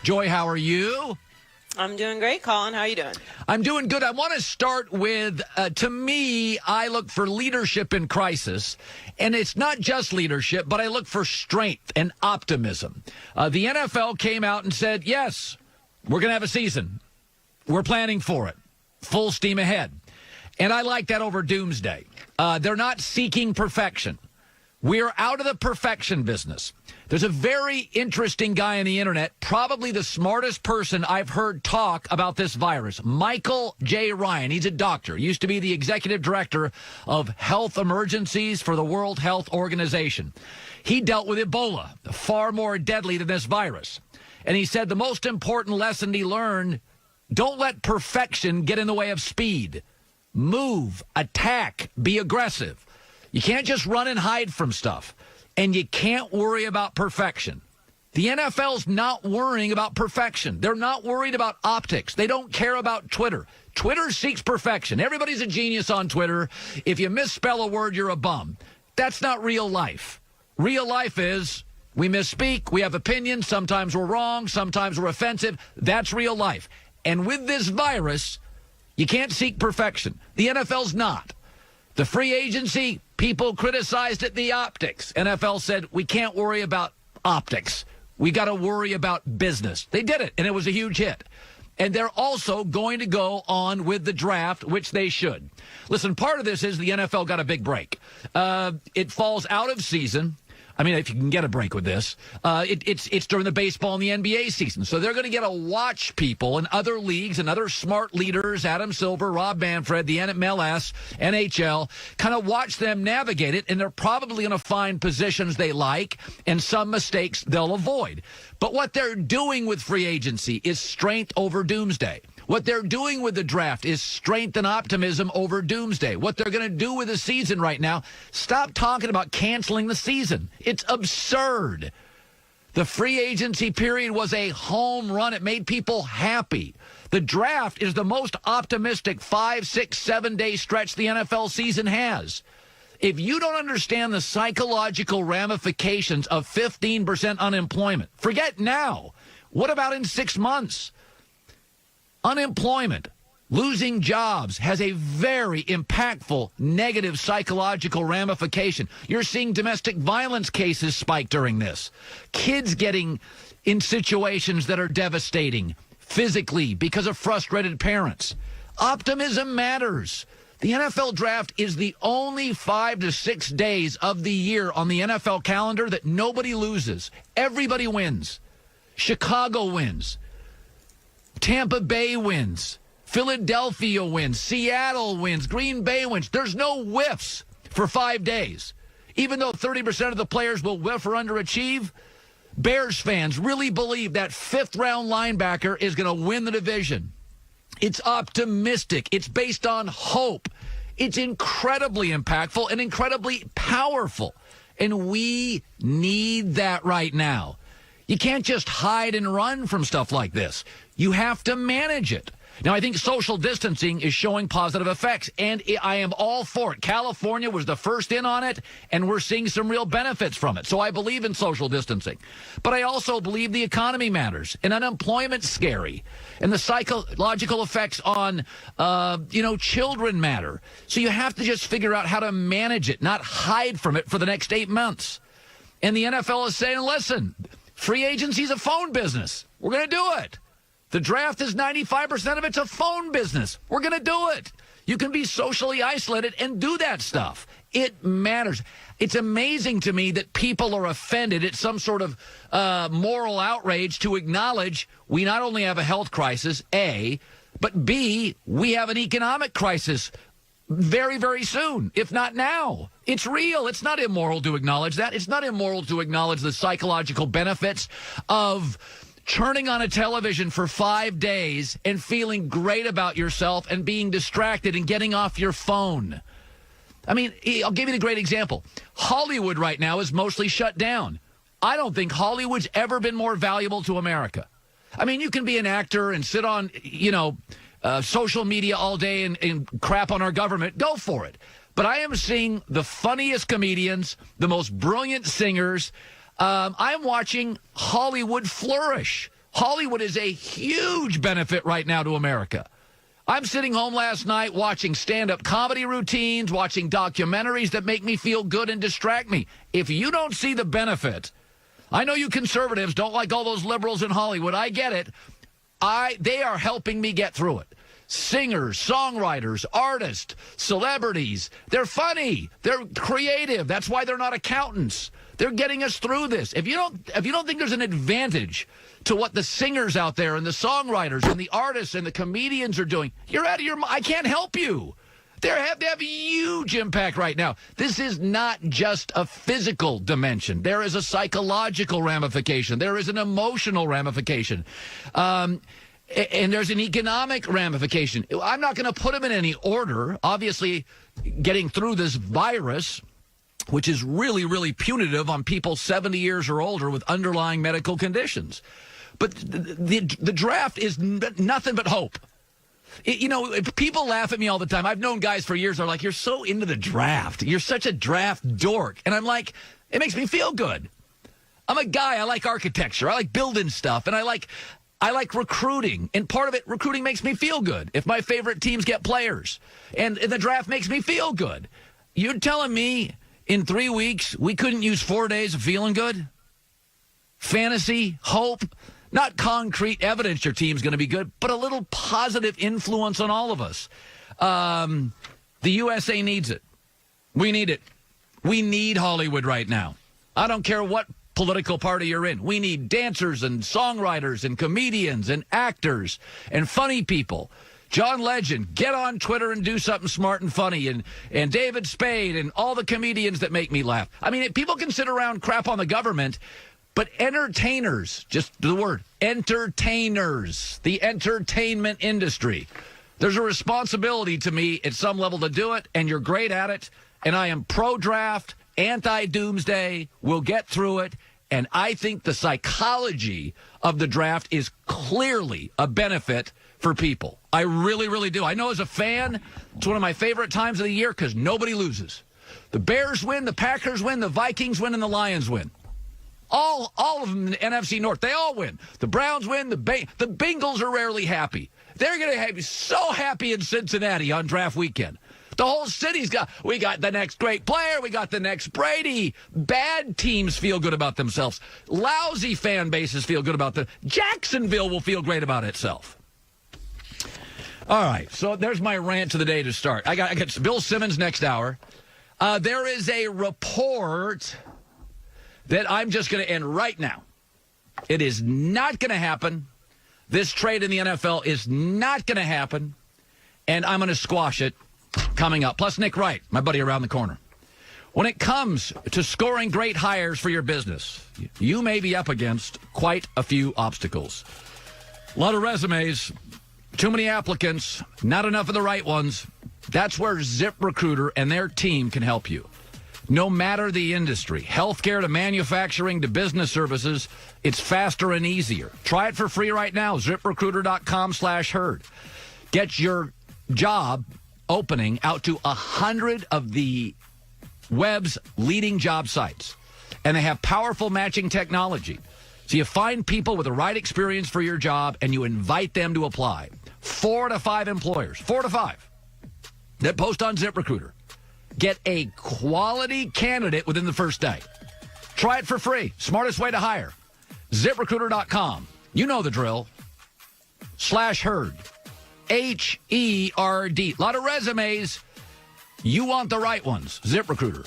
Joy, how are you? I'm doing great, Colin. How are you doing? I'm doing good. I want to start with, to me, I look for leadership in crisis. And it's not just leadership, but I look for strength and optimism. The NFL came out and said, yes, we're going to have a season. We're planning for it. Full steam ahead. And I like that over doomsday. They're not seeking perfection. We're out of the perfection business. There's a very interesting guy on the internet, probably the smartest person I've heard talk about this virus, Michael J. Ryan. He's a doctor, used to be the executive director of health emergencies for the World Health Organization. He dealt with Ebola, far more deadly than this virus. And he said the most important lesson he learned, don't let perfection get in the way of speed. Move, attack, be aggressive. You can't just run and hide from stuff. And you can't worry about perfection. The NFL's not worrying about perfection. They're not worried about optics. They don't care about Twitter. Twitter seeks perfection. Everybody's a genius on Twitter. If you misspell a word, you're a bum. That's not real life. Real life is we misspeak, we have opinions, sometimes we're wrong, sometimes we're offensive. That's real life. And with this virus, you can't seek perfection. The NFL's not. The free agency, people criticized it, the optics. NFL said, we can't worry about optics. We got to worry about business. They did it, and it was a huge hit. And they're also going to go on with the draft, which they should. Listen, part of this is the NFL got a big break. It falls out of season. I mean, if you can get a break with this, it's during the baseball and the NBA season. So they're going to get to watch people in other leagues and other smart leaders, Adam Silver, Rob Manfred, the MLS, NHL, kind of watch them navigate it. And they're probably going to find positions they like and some mistakes they'll avoid. But what they're doing with free agency is strength over doomsday. What they're doing with the draft is strength and optimism over doomsday. What they're going to do with the season right now, stop talking about canceling the season. It's absurd. The free agency period was a home run. It made people happy. The draft is the most optimistic 5, 6, 7-day stretch the NFL season has. If you don't understand the psychological ramifications of 15% unemployment, forget now. What about in 6 months? Unemployment, losing jobs has a very impactful negative psychological ramification. You're seeing domestic violence cases spike during this. Kids getting in situations that are devastating physically because of frustrated parents. Optimism matters. The NFL draft is the only 5 to 6 days of the year on the NFL calendar that nobody loses. Everybody wins. Chicago wins. Tampa Bay wins. Philadelphia wins. Seattle wins. Green Bay wins. There's no whiffs for 5 days. Even though 30% of the players will whiff or underachieve, Bears fans really believe that fifth-round linebacker is going to win the division. It's optimistic. It's based on hope. It's incredibly impactful and incredibly powerful. And we need that right now. You can't just hide and run from stuff like this. You have to manage it. Now, I think social distancing is showing positive effects, and I am all for it. California was the first in on it, and we're seeing some real benefits from it. So I believe in social distancing. But I also believe the economy matters, and unemployment's scary, and the psychological effects on, children matter. So you have to just figure out how to manage it, not hide from it for the next 8 months. And the NFL is saying, listen, free agency's a phone business. We're going to do it. The draft is 95% of it's a phone business. We're going to do it. You can be socially isolated and do that stuff. It matters. It's amazing to me that people are offended at some sort of moral outrage to acknowledge we not only have a health crisis, A, but B, we have an economic crisis very, very soon, if not now. It's real. It's not immoral to acknowledge that. It's not immoral to acknowledge the psychological benefits of turning on a television for 5 days and feeling great about yourself and being distracted and getting off your phone. I mean, I'll give you a great example. Hollywood right now is mostly shut down. I don't think Hollywood's ever been more valuable to America. I mean, you can be an actor and sit on, social media all day and crap on our government. Go for it. But I am seeing the funniest comedians, the most brilliant singers. I'm watching Hollywood flourish. Hollywood is a huge benefit right now to America. I'm sitting home last night watching stand-up comedy routines, watching documentaries that make me feel good and distract me. If you don't see the benefit, I know you conservatives don't like all those liberals in Hollywood. I get it. They are helping me get through it. Singers, songwriters, artists, celebrities. They're funny. They're creative. That's why they're not accountants. They're getting us through this. If you don't think there's an advantage to what the singers out there and the songwriters and the artists and the comedians are doing, you're out of your mind. I can't help you. They have a huge impact right now. This is not just a physical dimension. There is a psychological ramification. There is an emotional ramification. And there's an economic ramification. I'm not going to put them in any order. Obviously, getting through this virus, which is really, really punitive on people 70 years or older with underlying medical conditions. But the draft is nothing but hope. People laugh at me all the time. I've known guys for years that are like, you're so into the draft. You're such a draft dork. And I'm like, it makes me feel good. I'm a guy. I like architecture. I like building stuff. And I like recruiting. And part of it, recruiting makes me feel good if my favorite teams get players. And the draft makes me feel good. You're telling me in 3 weeks we couldn't use 4 days of feeling good? Fantasy, hope, not concrete evidence your team's going to be good, but a little positive influence on all of us. The USA needs it. We need it. We need Hollywood right now. I don't care what political party you're in. We need dancers and songwriters and comedians and actors and funny people. John Legend, get on Twitter and do something smart and funny. And David Spade and all the comedians that make me laugh. I mean, people can sit around crap on the government, but entertainers, just the word, entertainers, the entertainment industry. There's a responsibility to me at some level to do it, and you're great at it. And I am pro-draft, anti-doomsday. We'll get through it. And I think the psychology of the draft is clearly a benefit for people. I really, really do. I know as a fan, it's one of my favorite times of the year because nobody loses. The Bears win, the Packers win, the Vikings win, and the Lions win. All of them in the NFC North, they all win. The Browns win, the Bengals are rarely happy. They're going to be so happy in Cincinnati on draft weekend. The whole city's we got the next great player. We got the next Brady. Bad teams feel good about themselves. Lousy fan bases feel good about them. Jacksonville will feel great about itself. All right, so there's my rant of the day to start. I got Bill Simmons next hour. There is a report that I'm just going to end right now. It is not going to happen. This trade in the NFL is not going to happen, and I'm going to squash it coming up. Plus, Nick Wright, my buddy around the corner. When it comes to scoring great hires for your business, you may be up against quite a few obstacles. A lot of resumes, too many applicants, not enough of the right ones. That's where ZipRecruiter and their team can help you. No matter the industry, healthcare to manufacturing to business services, it's faster and easier. Try it for free right now, ZipRecruiter.com/herd. Get your job opening out to 100 of the web's leading job sites. And they have powerful matching technology. So you find people with the right experience for your job and you invite them to apply. 4 to 5 employers, 4 to 5, that post on ZipRecruiter get a quality candidate within the first day. Try it for free. Smartest way to hire. ZipRecruiter.com. You know the drill. /herd. HERD. A lot of resumes. You want the right ones. ZipRecruiter.